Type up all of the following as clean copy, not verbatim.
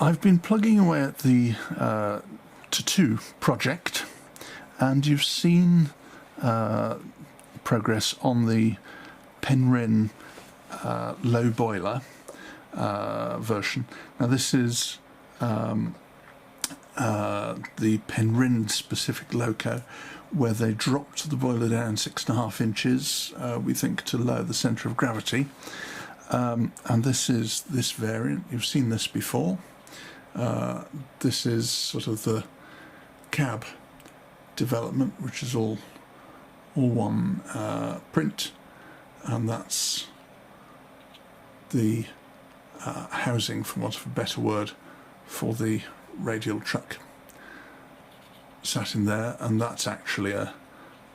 I've been plugging away at the Tattoo project, and you've seen progress on the Penryn low boiler version. Now this is the Penryn specific loco, where they dropped the boiler down 6.5 inches, we think, to lower the centre of gravity. And this is this variant. You've seen this before. This is sort of the cab development, which is all one print, and that's the housing, for want of a better word, for the radial truck sat in there, and that's actually a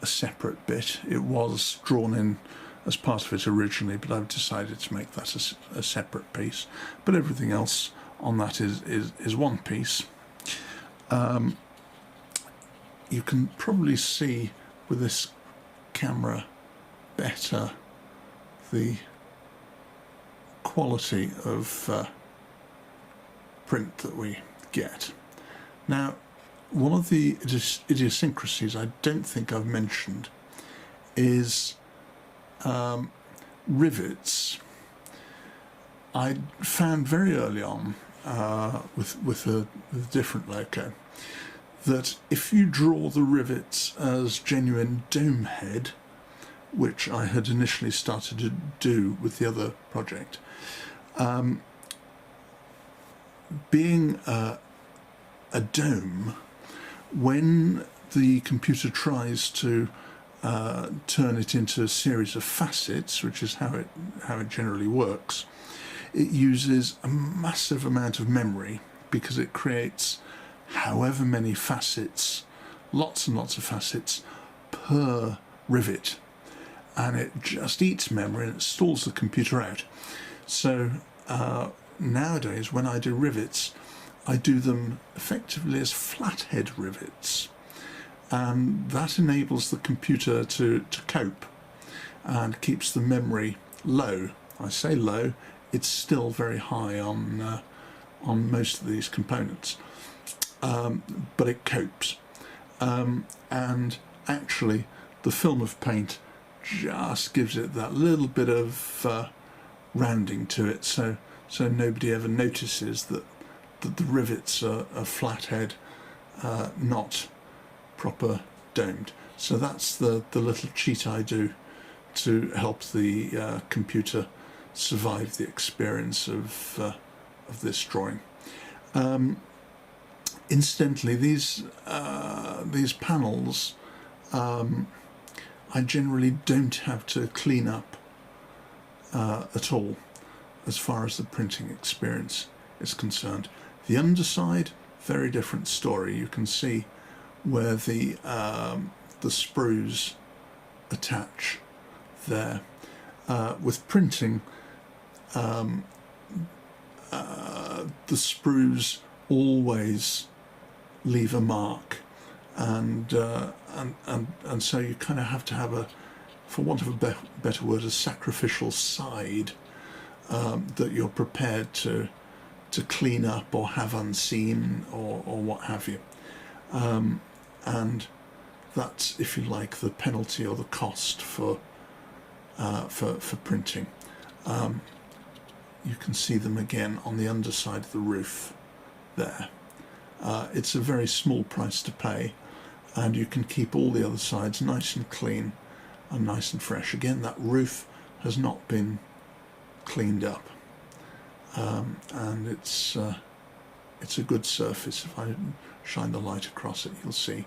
separate bit. It was drawn in as part of it originally, but I've decided to make that a separate piece. But everything else on that is one piece. You can probably see with this camera better the quality of print that we get. Now, one of the idiosyncrasies I don't think I've mentioned is rivets. I found very early on with a different loco that if you draw the rivets as genuine dome head, which I had initially started to do with the other project, being a dome, when the computer tries to turn it into a series of facets, which is how it generally works, it uses a massive amount of memory, because it creates however many facets, lots and lots of facets per rivet, and it just eats memory and it stalls the computer out. So nowadays when I do rivets, I do them effectively as flathead rivets, and that enables the computer to cope and keeps the memory low. I say low, it's still very high on most of these components, but it copes. And actually the film of paint just gives it that little bit of rounding to it, so nobody ever notices that the rivets are flathead, not proper domed. So that's the little cheat I do to help the computer survive the experience of this drawing. Incidentally, these panels I generally don't have to clean up at all as far as the printing experience is concerned. The underside, very different story. You can see where the sprues attach there. With printing, the sprues always leave a mark, and so you kind of have to have a, for want of a better word, a sacrificial side that you're prepared to clean up or have unseen or what have you. And that's, if you like, the penalty or the cost for printing. You can see them again on the underside of the roof there. It's a very small price to pay, and you can keep all the other sides nice and clean and nice and fresh. Again, that roof has not been cleaned up, and it's a good surface. If I shine the light across it, you'll see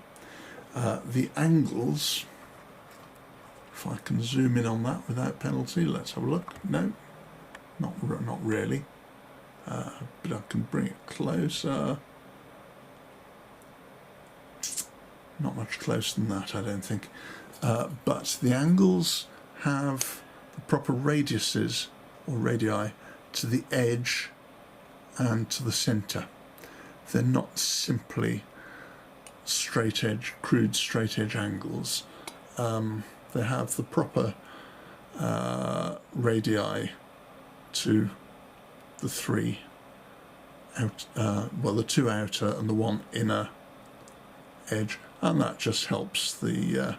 the angles. If I can zoom in on that without penalty, let's have a look. No, not really, but I can bring it closer. Not much closer than that, I don't think. But the angles have the proper radiuses or radii to the edge and to the centre. They're not simply straight edge, crude straight edge angles. They have the proper radii to the three well, the two outer and the one inner edge, and that just helps the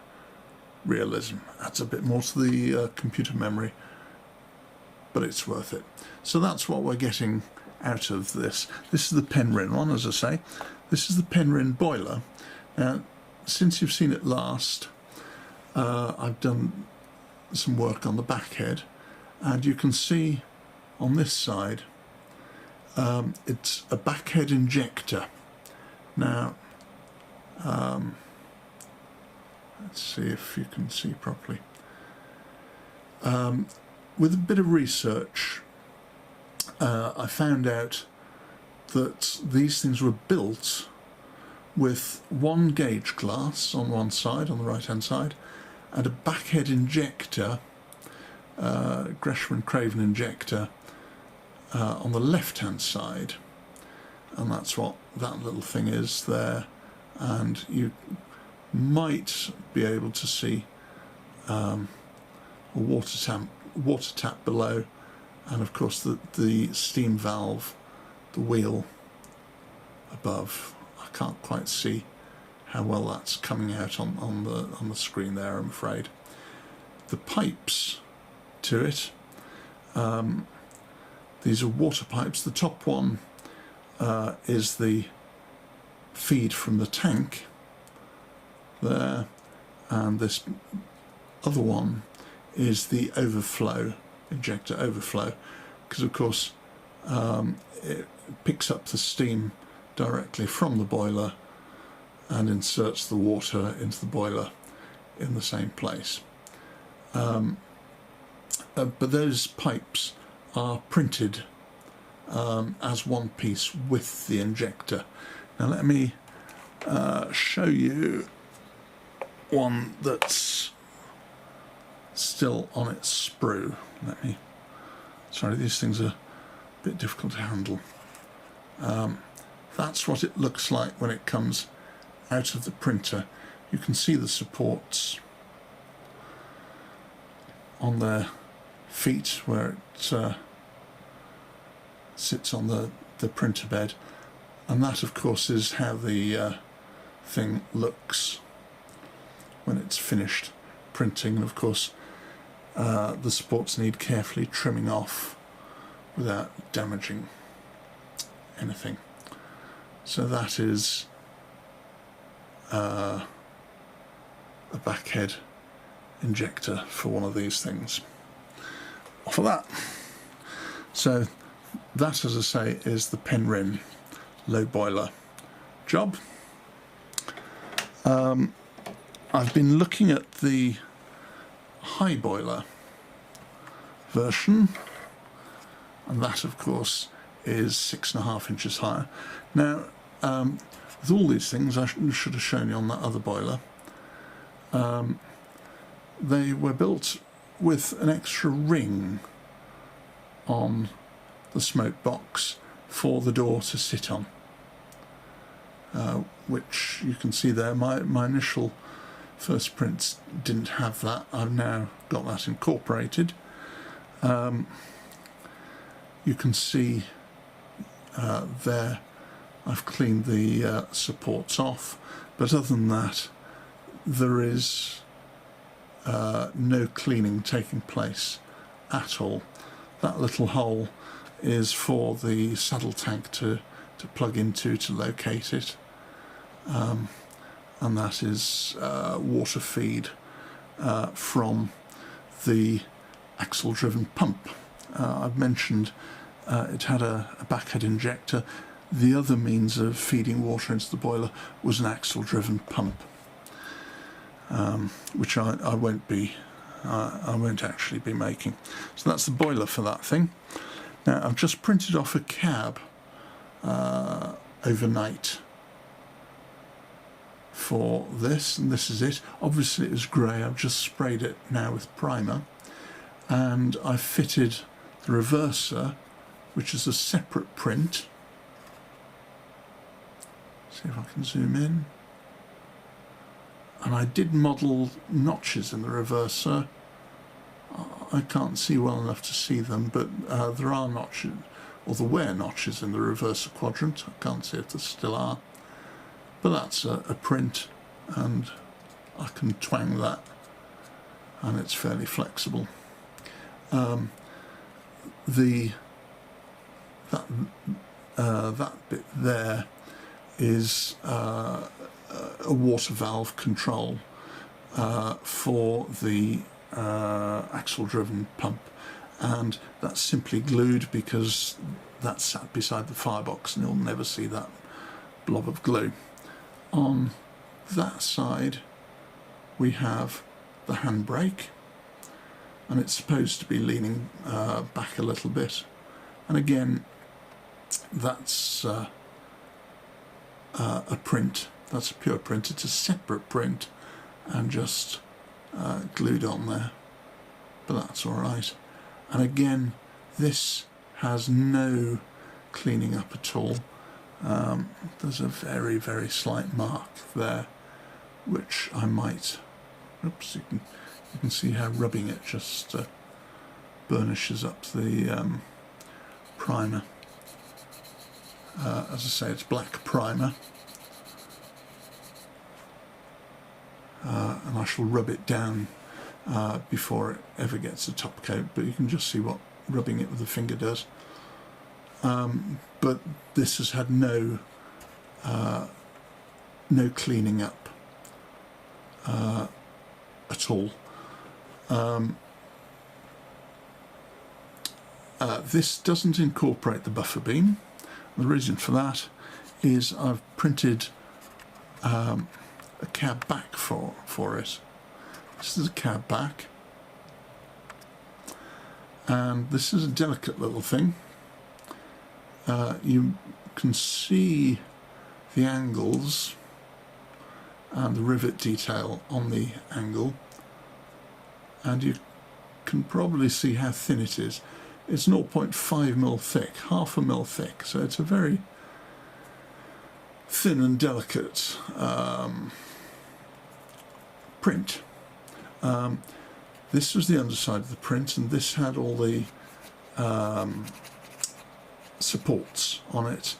realism. Adds a bit more to the computer memory, but it's worth it. So that's what we're getting out of this. This is the Penryn one, as I say. This is the Penryn boiler. Now, since you've seen it last, I've done some work on the back head, and you can see on this side it's a backhead injector. Now, let's see if you can see properly. With a bit of research, I found out that these things were built with one gauge glass on one side, on the right hand side, and a backhead injector, Gresham and Craven injector, on the left hand side, and that's what that little thing is there. And you might be able to see a water tap below, and of course the steam valve, the wheel above. I can't quite see how well that's coming out on the screen there, I'm afraid. The pipes to it, these are water pipes. The top one is the feed from the tank there, and this other one is the overflow, injector overflow, because of course it picks up the steam directly from the boiler and inserts the water into the boiler in the same place. But those pipes are printed as one piece with the injector. Now let me show you one that's still on its sprue. Sorry, these things are a bit difficult to handle. That's what it looks like when it comes out of the printer. You can see the supports on their feet where it sits on the printer bed, and that of course is how the thing looks when it's finished printing. And of course the supports need carefully trimming off without damaging anything. So that is a backhead injector for one of these things. For that. So that, as I say, is the Penryn low boiler job. I've been looking at the high boiler version, and that of course is 6.5 inches higher. Now with all these things, I should have shown you on that other boiler, they were built with an extra ring on the smoke box for the door to sit on, which you can see there. My initial first prints didn't have that. I've now got that incorporated. You can see there I've cleaned the supports off, but other than that there is no cleaning taking place at all. That little hole is for the saddle tank to plug into to locate it, and that is water feed from the axle driven pump. I've mentioned it had a backhead injector. The other means of feeding water into the boiler was an axle driven pump, which I won't actually be making. So that's the boiler for that thing. Now I've just printed off a cab overnight for this, and this is it. Obviously it was grey. I've just sprayed it now with primer, and I've fitted the reverser, which is a separate print. See if I can zoom in. And I did model notches in the reverser. I can't see well enough to see them, but there are notches or the wear notches in the reverser quadrant. I can't see if there still are, but that's a print, and I can twang that, and it's fairly flexible. That bit there is a water valve control for the axle-driven pump, and that's simply glued because that's sat beside the firebox and you'll never see that blob of glue. On that side we have the handbrake, and it's supposed to be leaning back a little bit, and again that's a print. That's a pure print. It's a separate print and just glued on there, but that's alright. And again, this has no cleaning up at all. There's a very, very slight mark there, which I might, oops, you can see how rubbing it just burnishes up the primer. As I say, it's black primer, and I shall rub it down before it ever gets a top coat, but you can just see what rubbing it with the finger does. But this has had no cleaning up at all. This doesn't incorporate the buffer beam. The reason for that is I've printed a cab back for it. This is a cab back, and this is a delicate little thing. You can see the angles and the rivet detail on the angle, and you can probably see how thin it is. It's 0.5mm thick, half a mil thick, so it's a very thin and delicate print. This was the underside of the print, and this had all the supports on it,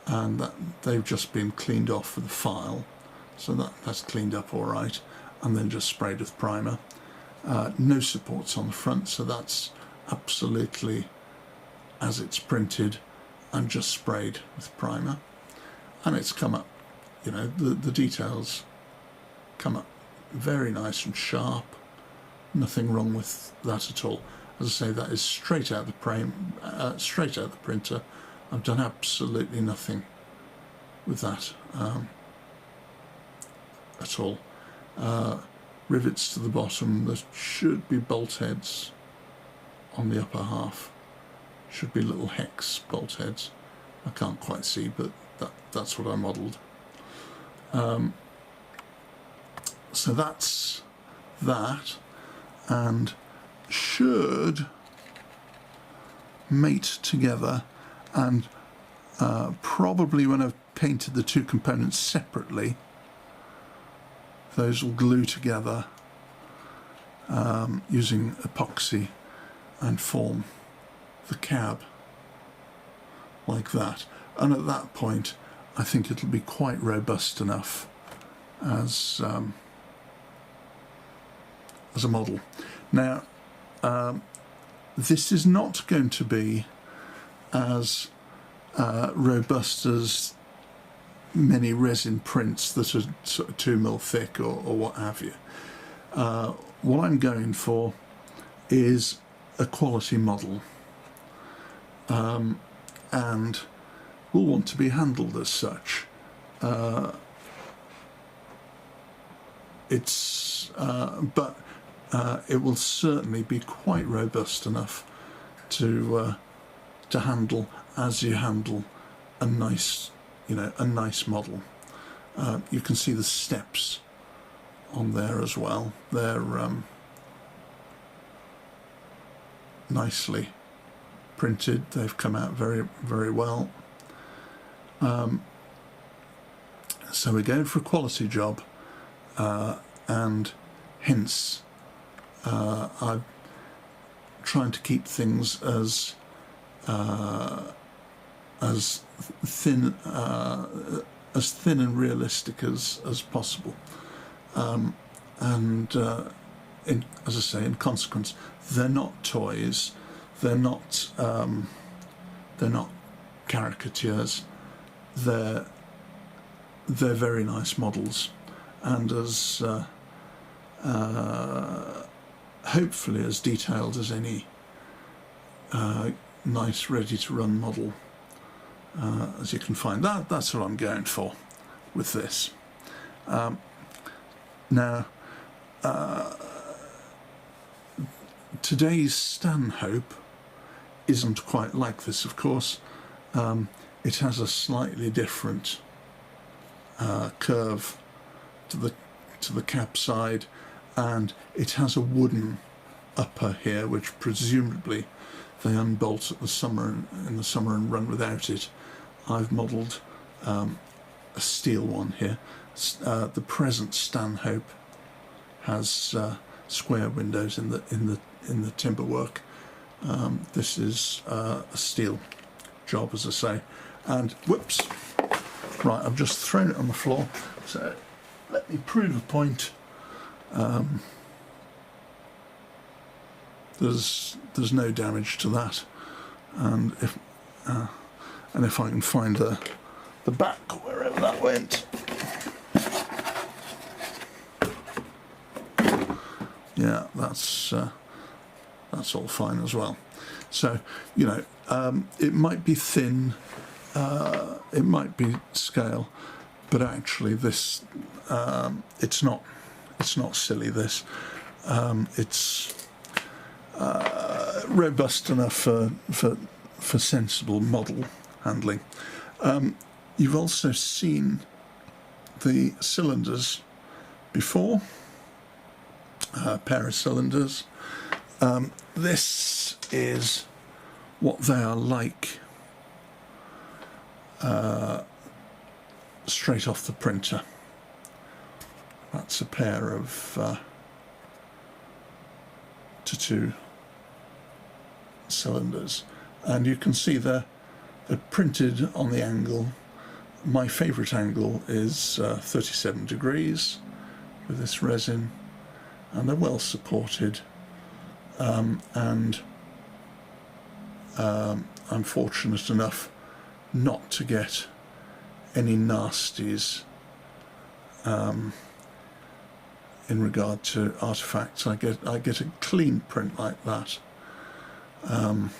and that they've just been cleaned off with a file, so that's cleaned up all right, and then just sprayed with primer. No supports on the front, so that's absolutely as it's printed and just sprayed with primer, and it's come up, you know, the details come up very nice and sharp. Nothing wrong with that at all. As I say, that is straight out the straight out the printer. I've done absolutely nothing with that at all. Rivets to the bottom. There should be bolt heads on the upper half. Should be little hex bolt heads. I can't quite see, but that's what I modelled. So that's that, and should mate together, and probably when I've painted the two components separately, those will glue together using epoxy and form the cab like that. And at that point I think it'll be quite robust enough as a model. Now this is not going to be as robust as many resin prints that are sort of 2mm thick or what have you. What I'm going for is a quality model, and will want to be handled as such. But it will certainly be quite robust enough to handle as you handle a nice, a nice model. You can see the steps on there as well. They're nicely printed. They've come out very, very well. So we're going for a quality job, and hence I'm trying to keep things as as thin and realistic as possible, and as I say, in consequence, they're not toys, they're not caricatures, they're very nice models, and as hopefully as detailed as any nice ready-to-run model as you can find. That's what I'm going for with this. Now, today's Stanhope isn't quite like this, of course. It has a slightly different curve to the cab side, and it has a wooden upper here, which presumably they unbolt in the summer and run without it. I've modelled a steel one here. The present Stanhope has square windows in the timber work. This is a steel job, as I say. And whoops! Right, I've just thrown it on the floor. So let me prove a point. There's no damage to that, and if I can find the back wherever that went, yeah, that's all fine as well. So you know, it might be thin, it might be scale, but actually this it's not silly. This it's robust enough for sensible model handling. You've also seen the cylinders before, a pair of cylinders. This is what they are like straight off the printer. That's a pair of two cylinders, and you can see they're printed on the angle. My favourite angle is 37 degrees with this resin, and they're well supported, and I'm fortunate enough not to get any nasties in regard to artifacts. I get a clean print like that, and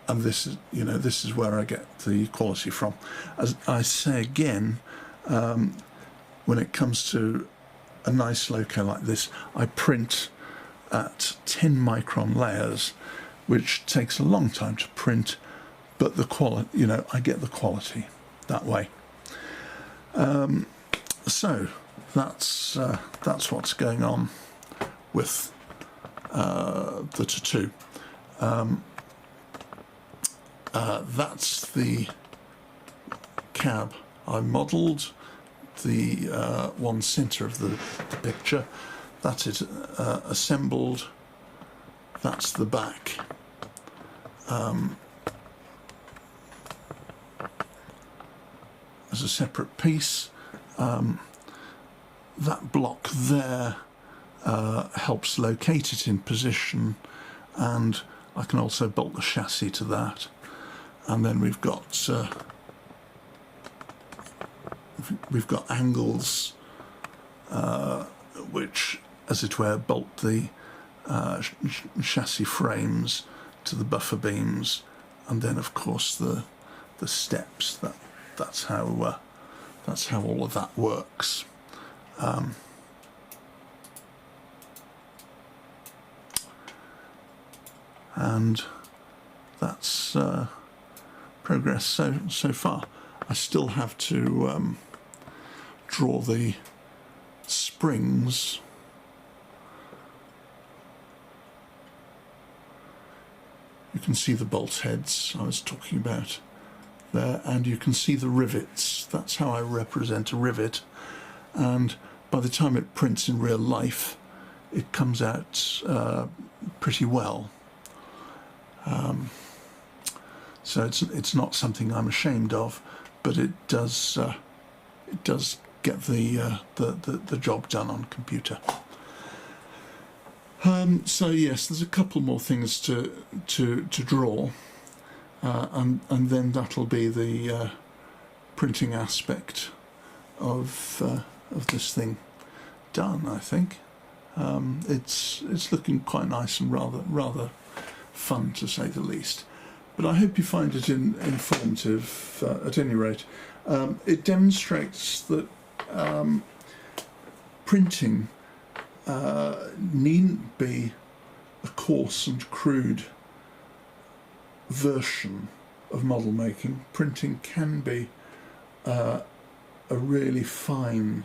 this is where I get the quality from. As I say again, when it comes to a nice loco like this, I print at 10 micron layers, which takes a long time to print, but the quality, I get the quality that way. So that's what's going on with the tattoo. That's the cab I modelled, the one centre of the picture. That is assembled. That's the back. As a separate piece. That block there helps locate it in position, and I can also bolt the chassis to that. And then we've got angles which, as it were, bolt the chassis frames to the buffer beams, and then of course the steps. That's how all of that works. And that's progress so far. I still have to draw the springs. You can see the bolt heads I was talking about there, and you can see the rivets. That's how I represent a rivet, and by the time it prints in real life, it comes out pretty well. So it's not something I'm ashamed of, but it does get the job done on computer. So yes, there's a couple more things to draw, and then that'll be the printing aspect of this thing done. I think it's looking quite nice and rather fun, to say the least. But I hope you find it informative at any rate. It demonstrates that printing needn't be a coarse and crude version of model making. Printing can be a really fine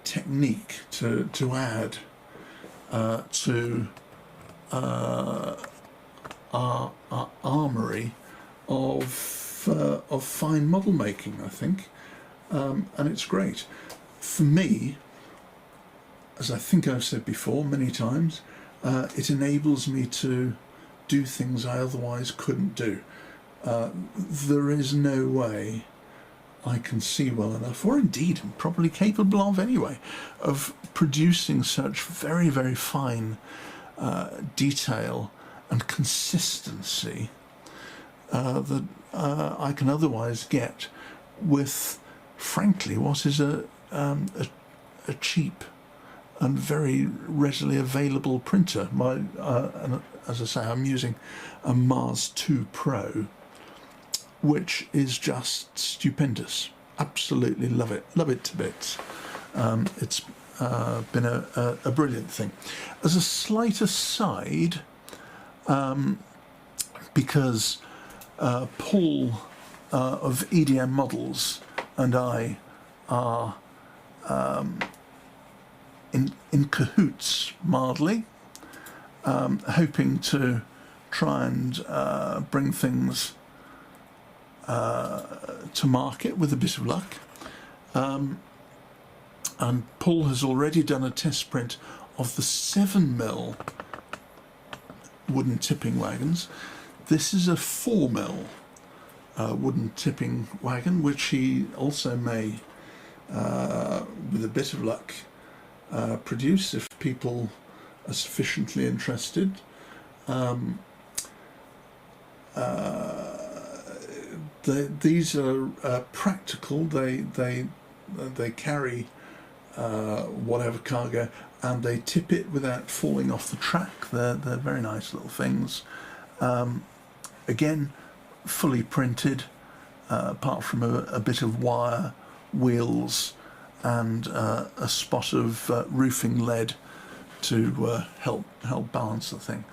technique to add to our armoury of fine model making, I think, and it's great. For me, as I think I've said before many times, it enables me to do things I otherwise couldn't do. There is no way I can see well enough, or indeed am probably capable of anyway, of producing such very, very fine detail and consistency that I can otherwise get with, frankly, what is a cheap and very readily available printer. And as I say, I'm using a Mars 2 Pro, which is just stupendous. Absolutely love it to bits. It's been a brilliant thing. As a slight aside, because Paul of EDM Models and I are in cahoots mildly, hoping to try and bring things to market with a bit of luck. And Paul has already done a test print of the 7mm wooden tipping wagons. This is a 4mm wooden tipping wagon, which he also may, with a bit of luck, produce if people are sufficiently interested. These are practical. They carry whatever cargo, and they tip it without falling off the track. They're very nice little things. Again, fully printed, apart from a bit of wire, wheels, and a spot of roofing lead to help balance the thing.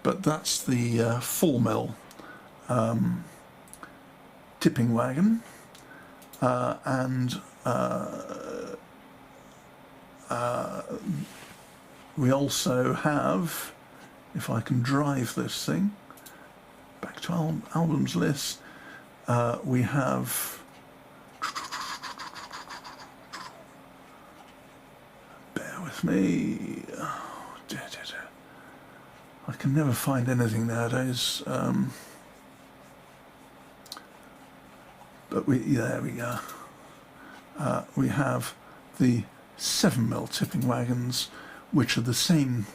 But that's the 4mm tipping wagon, and we also have, if I can drive this thing back to albums list, we have, bear with me, I can never find anything nowadays, but there we go. We have the 7mm tipping wagons, which are the same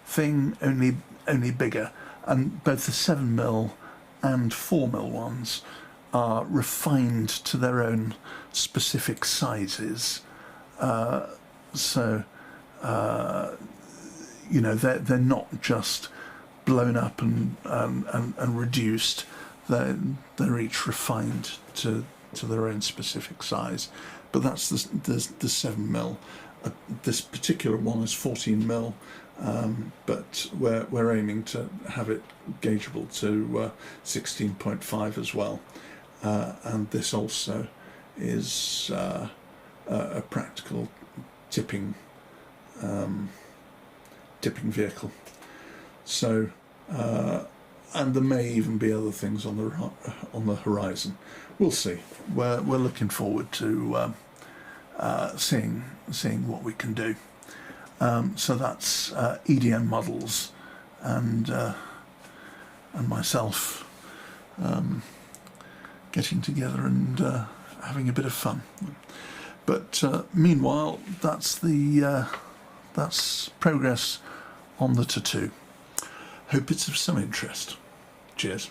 thing, only bigger, and both the 7mm and 4mm ones are refined to their own specific sizes. So you know, they're not just blown up and reduced. They're each refined to their own specific size. But that's the 7mm. This particular one is 14mm, but we're aiming to have it gaugeable to 16.5 as well. And this also is a practical tipping vehicle. So, and there may even be other things on the horizon. We'll see. We're looking forward to seeing what we can do. So that's EDM Models and myself getting together and having a bit of fun. But meanwhile, that's progress on the tattoo. Hope it's of some interest. Cheers.